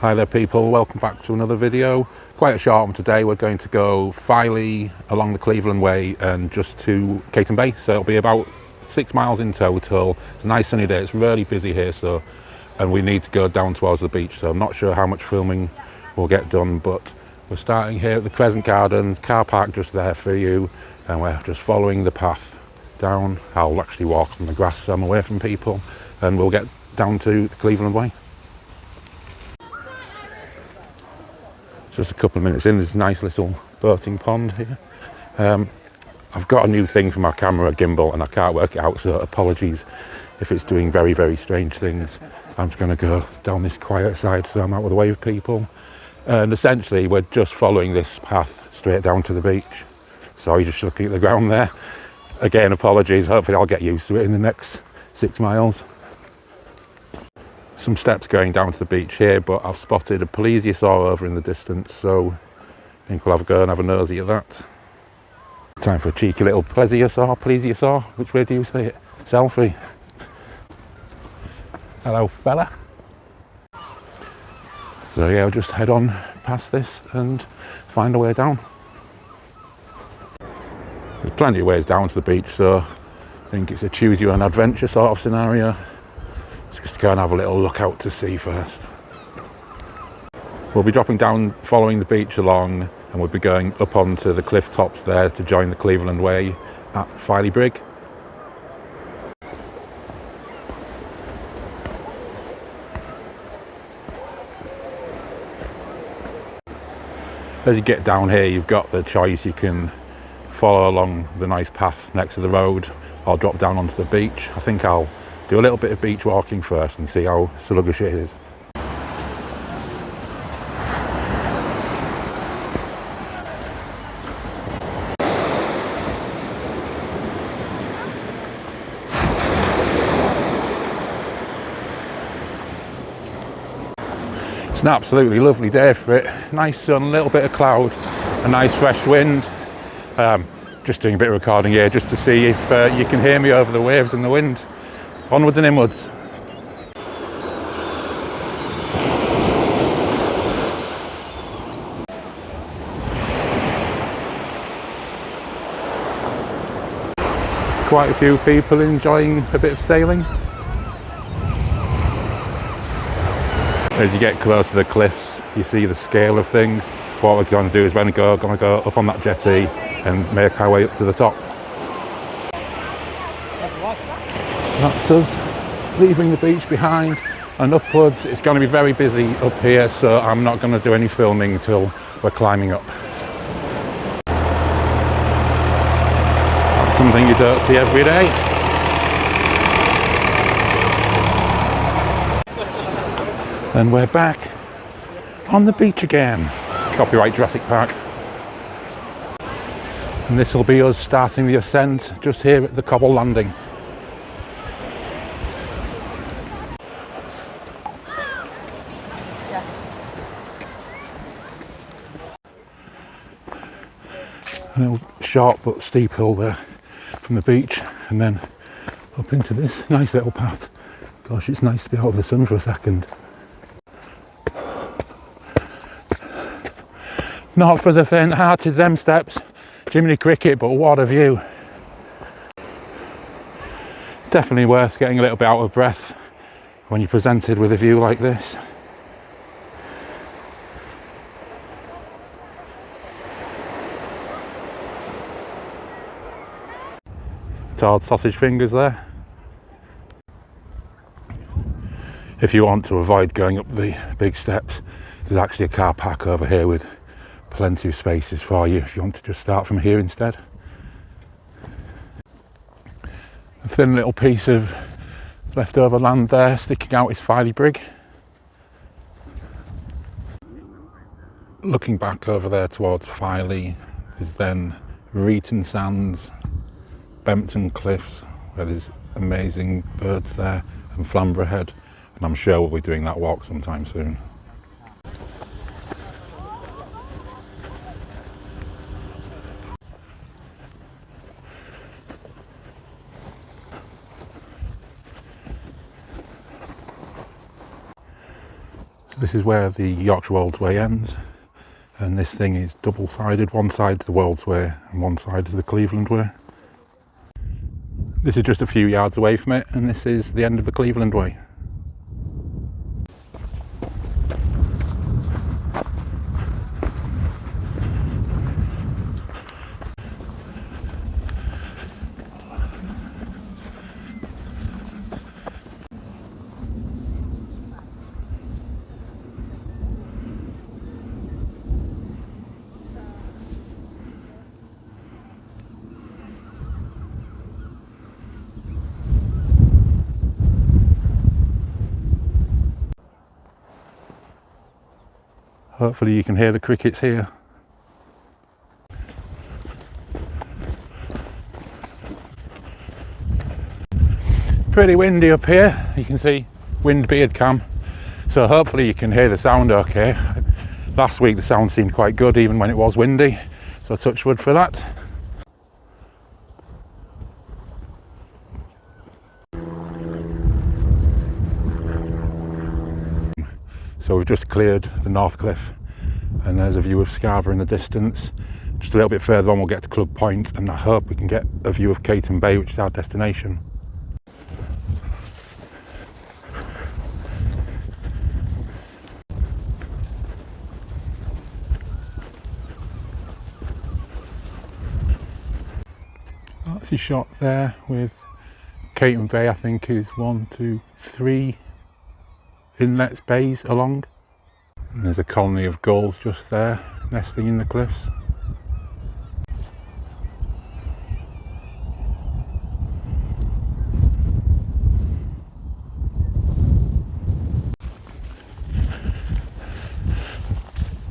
Hi there people, welcome back to another video. Quite a short one today. We're going to go Filey along the Cleveland Way and just to Cayton Bay, so it'll be about 6 miles in total. It's a nice sunny day, it's really busy here, and we need to go down towards the beach, so I'm not sure how much filming we'll get done, but we're starting here at the Crescent Gardens, car park just there for you, and we're just following the path down. I'll actually walk on the grass so I'm away from people, and we'll get down to the Cleveland Way. Just a couple of minutes in, there's a nice little boating pond here. I've got a new thing for my camera, gimbal, and I can't work it out, so apologies if it's doing very, very strange things. I'm just going to go down this quiet side so I'm out of the way of people. And essentially, we're just following this path straight down to the beach. So you're just looking at the ground there. Again, apologies, hopefully I'll get used to it in the next 6 miles. Some steps going down to the beach here, but I've spotted a plesiosaur over in the distance, so I think we'll have a go and have a nosy at that. Time for a cheeky little plesiosaur, which way do you say it? Selfie. Hello fella. So yeah, I'll just head on past this and find a way down. There's plenty of ways down to the beach, so I think it's a choose your own adventure sort of scenario. Just go and have a little look out to sea first. We'll be dropping down following the beach along, and we'll be going up onto the cliff tops there to join the Cleveland Way at Filey Brig. As you get down here, you've got the choice. You can follow along the nice path next to the road or drop down onto the beach. I think I'll do a little bit of beach walking first and see how sluggish it is. It's an absolutely lovely day for it. Nice sun, a little bit of cloud, a nice fresh wind. Just doing a bit of recording here just to see if you can hear me over the waves and the wind. Onwards and inwards. Quite a few people enjoying a bit of sailing. As you get close to the cliffs, you see the scale of things. What we're going to do is we're going to go up on that jetty and make our way up to the top. That's us leaving the beach behind and upwards. It's going to be very busy up here, so I'm not going to do any filming until we're climbing up. That's something you don't see every day. And we're back on the beach again. Copyright Jurassic Park. And this will be us starting the ascent just here at the cobble landing. A little short but steep hill there from the beach, and then up into this nice little path. Gosh, it's nice to be out of the sun for a second. Not for the faint-hearted, them steps. Jiminy cricket, but what a view. Definitely worth getting a little bit out of breath when you're presented with a view like this. Hard sausage fingers there. If you want to avoid going up the big steps, there's actually a car park over here with plenty of spaces for you if you want to just start from here instead. A thin little piece of leftover land there sticking out is Filey Brig. Looking back over there towards Filey, there's then Reeton Sands, Bempton Cliffs, where there's amazing birds there, and Flamborough Head, and I'm sure we'll be doing that walk sometime soon. This is where the Yorkshire Wolds Way ends, and this thing is double-sided. One side's the Wolds Way and one side is the Cleveland Way. This is just a few yards away from it, and this is the end of the Cleveland Way. Hopefully you can hear the crickets here. Pretty windy up here, you can see wind beard cam, so hopefully you can hear the sound okay. Last week the sound seemed quite good even when it was windy, so touch wood for that. So we've just cleared the North Cliff and there's a view of Scarborough in the distance. Just a little bit further on we'll get to Club Point, and I hope we can get a view of Cayton Bay, which is our destination. That's your shot there with Cayton Bay. I think is 1, 2, 3 inlets, bays along. And there's a colony of gulls just there, nesting in the cliffs.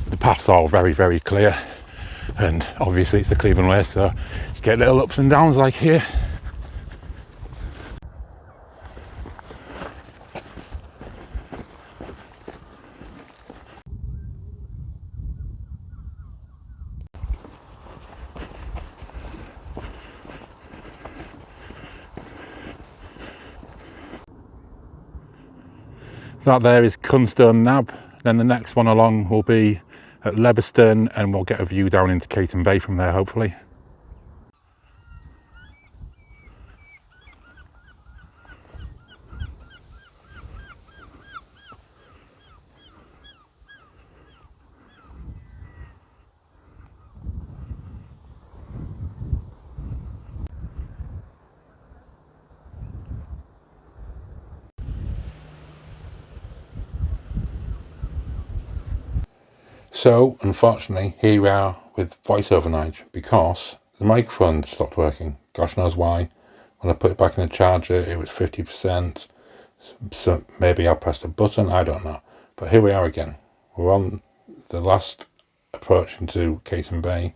The path's all very, very clear, and obviously it's the Cleveland Way, so you get little ups and downs like here. That there is Cunstone Nab. Then the next one along will be at Lebberston, and we'll get a view down into Cayton Bay from there, hopefully. So, unfortunately, here we are with voiceover Nige, because the microphone stopped working. Gosh knows why. When I put it back in the charger, it was 50%. So maybe I pressed a button, I don't know. But here we are again. We're on the last approach into Cayton Bay.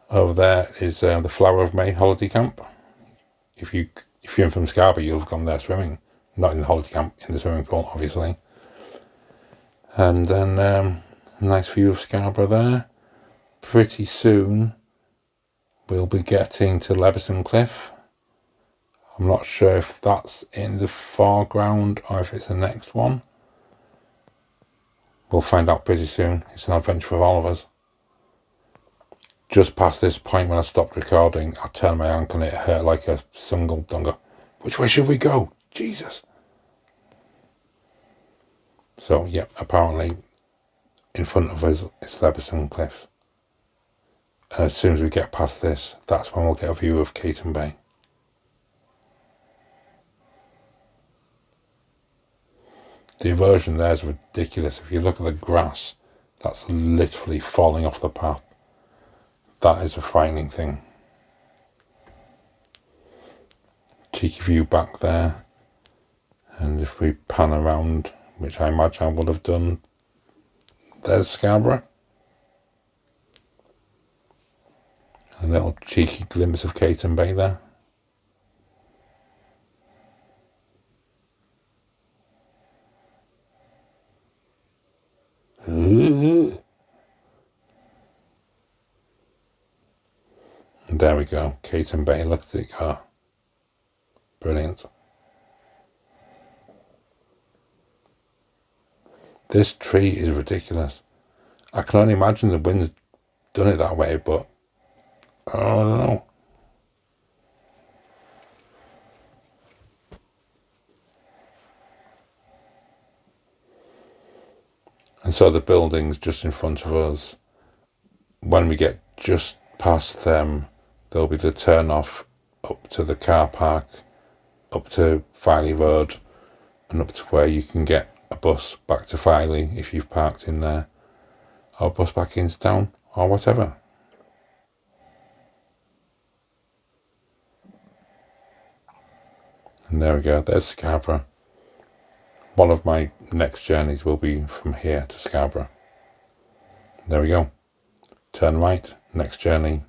Over there is the Flower of May holiday camp. If you're in from Scarborough, you'll have gone there swimming. Not in the holiday camp, in the swimming pool, obviously. And then a nice view of Scarborough there. Pretty soon we'll be getting to Lebberston Cliff. I'm not sure if that's in the foreground or if it's the next one. We'll find out pretty soon. It's an adventure for all of us. Just past this point when I stopped recording, I turned my ankle and it hurt like a single dunga. Which way should we go? Jesus. So, yeah, apparently in front of us is Lebberston Cliff. And as soon as we get past this, that's when we'll get a view of Cayton Bay. The erosion there is ridiculous. If you look at the grass, that's literally falling off the path. That is a frightening thing. Cheeky view back there. And if we pan around, which I imagine I would have done, there's Scarborough. A little cheeky glimpse of Cayton Bay there. Ooh. And there we go, Cayton Bay, look at it go. Brilliant. This tree is ridiculous. I can only imagine the wind's done it that way, but I don't know. And so the buildings just in front of us, when we get just past them, there'll be the turn off up to the car park, up to Filey Road, and up to where you can get a bus back to Filey if you've parked in there, or a bus back into town, or whatever. And there we go, there's Scarborough. One of my next journeys will be from here to Scarborough. There we go. Turn right, next journey.